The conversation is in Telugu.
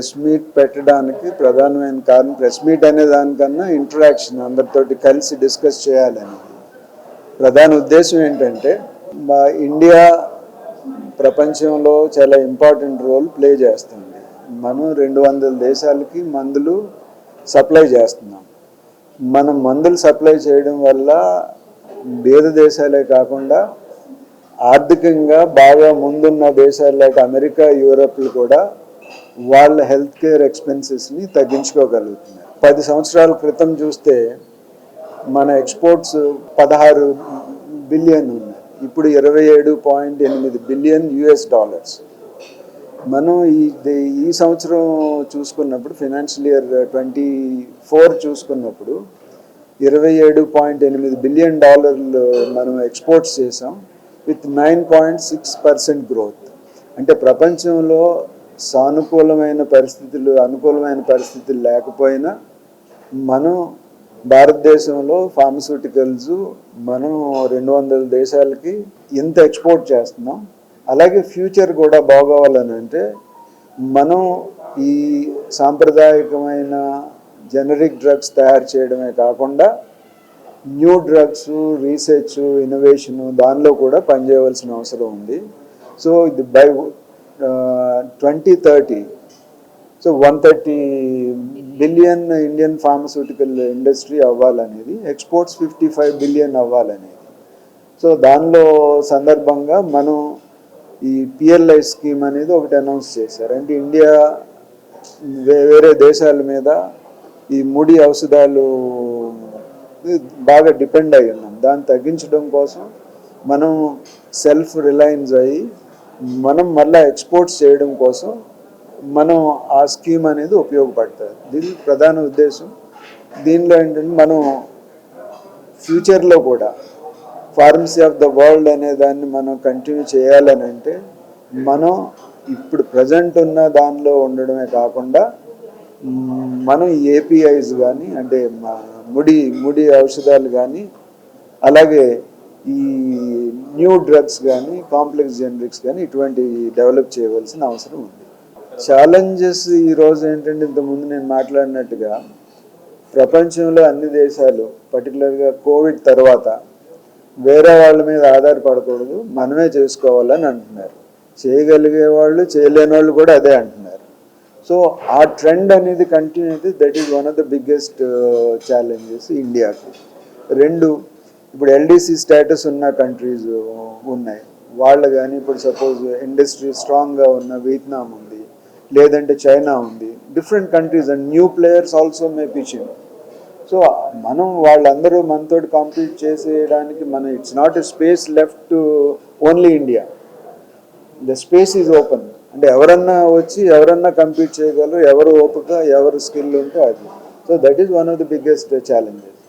ప్రెస్ మీట్ పెట్టడానికి ప్రధానమైన కారణం, ప్రెస్ మీట్ అనే దానికన్నా ఇంటరాక్షన్, అందరితోటి కలిసి డిస్కస్ చేయాలని ప్రధాన ఉద్దేశం. ఏంటంటే మా ఇండియా ప్రపంచంలో చాలా ఇంపార్టెంట్ రోల్ ప్లే చేస్తుంది. మనం 200 దేశాలకి మందులు సప్లై చేస్తున్నాం. మనం మందులు సప్లై చేయడం వల్ల పేద దేశాలే కాకుండా ఆర్థికంగా బాగా ముందున్న దేశాలు లైక్ అమెరికా, యూరప్లు కూడా వాళ్ళ హెల్త్ కేర్ ఎక్స్పెన్సెస్ని తగ్గించుకోగలుగుతున్నారు. 10 సంవత్సరాల క్రితం చూస్తే మన ఎక్స్పోర్ట్స్ 16 బిలియన్ ఉన్నాయి, ఇప్పుడు 27.8 బిలియన్ US డాలర్స్. మనం ఈ సంవత్సరం చూసుకున్నప్పుడు, ఫైనాన్షియల్ ఇయర్ 24 చూసుకున్నప్పుడు 27.8 బిలియన్ డాలర్లు మనం ఎక్స్పోర్ట్స్ చేసాం విత్ 9.6% గ్రోత్. అంటే ప్రపంచంలో అనుకూలమైన పరిస్థితులు లేకపోయినా మనం భారతదేశంలో ఫార్మస్యూటికల్స్ మనం 200 దేశాలకి ఇంత ఎక్స్పోర్ట్ చేస్తున్నాం. అలాగే ఫ్యూచర్ కూడా బాగోవాలని అంటే మనం ఈ సాంప్రదాయకమైన జనరిక్ డ్రగ్స్ తయారు చేయడమే కాకుండా న్యూ డ్రగ్స్, రీసెర్చ్, ఇన్నోవేషను దానిలో కూడా పనిచేయవలసిన అవసరం ఉంది. సో ఇది by 2030 so 130 billion Indian pharmaceutical industry అవ్వాలనేది, ఎక్స్పోర్ట్స్ 55 బిలియన్ అవ్వాలనేది. సో దానిలో సందర్భంగా మనం ఈ PLI స్కీమ్ అనేది ఒకటి అనౌన్స్ చేశారు. అంటే ఇండియా వేరే దేశాల మీద ఈ ముడి ఔషధాలు బాగా డిపెండ్ అయి ఉన్నాం. దాన్ని తగ్గించడం కోసం మనం సెల్ఫ్ రిలయన్స్ అయ్యి మనం మళ్ళీ ఎక్స్పోర్ట్స్ చేయడం కోసం మనం ఆ స్కీమ్ అనేది ఉపయోగపడుతుంది. దీని ప్రధాన ఉద్దేశం. దీనిలో ఏంటంటే మనం ఫ్యూచర్లో కూడా ఫార్మసీ ఆఫ్ ద వరల్డ్ అనే దాన్ని మనం కంటిన్యూ చేయాలని అంటే మనం ఇప్పుడు ప్రజెంట్ ఉన్న దానిలో ఉండడమే కాకుండా మనం APIs కానీ, అంటే ముడి ఔషధాలు కానీ, అలాగే ఈ న్యూ డ్రగ్స్ కానీ, కాంప్లెక్స్ జెనరిక్స్ కానీ ఇటువంటి డెవలప్ చేయవలసిన అవసరం ఉంది. ఛాలెంజెస్ ఈరోజు ఏంటంటే, ఇంతకుముందు నేను మాట్లాడినట్టుగా ప్రపంచంలో అన్ని దేశాలు పర్టికులర్గా కోవిడ్ తర్వాత వేరే వాళ్ళ మీద ఆధారపడకూడదు, మనమే చేసుకోవాలని అంటున్నారు. చేయగలిగే వాళ్ళు, చేయలేని వాళ్ళు కూడా అదే అంటున్నారు. సో ఆ ట్రెండ్ అనేది కంటిన్యూ అయితే that is one of the biggest challenges ఇండియాకి. 2, ఇప్పుడు LDC స్టేటస్ ఉన్న కంట్రీస్ ఉన్నాయి. వాళ్ళు కానీ ఇప్పుడు సపోజ్ ఇండస్ట్రీ స్ట్రాంగ్గా ఉన్న వియత్నాం ఉంది, లేదంటే చైనా ఉంది, different countries and new players also may pitch in. So మనం వాళ్ళందరూ మనతో కాంపీట్ చేసేయడానికి it's not a space left to only India. The space is open. అంటే ఎవరన్నా కంపీట్ చేయగలరు, ఎవరు ఓపిక, ఎవరు స్కిల్ ఉంటే అది. So that is one of the biggest challenges.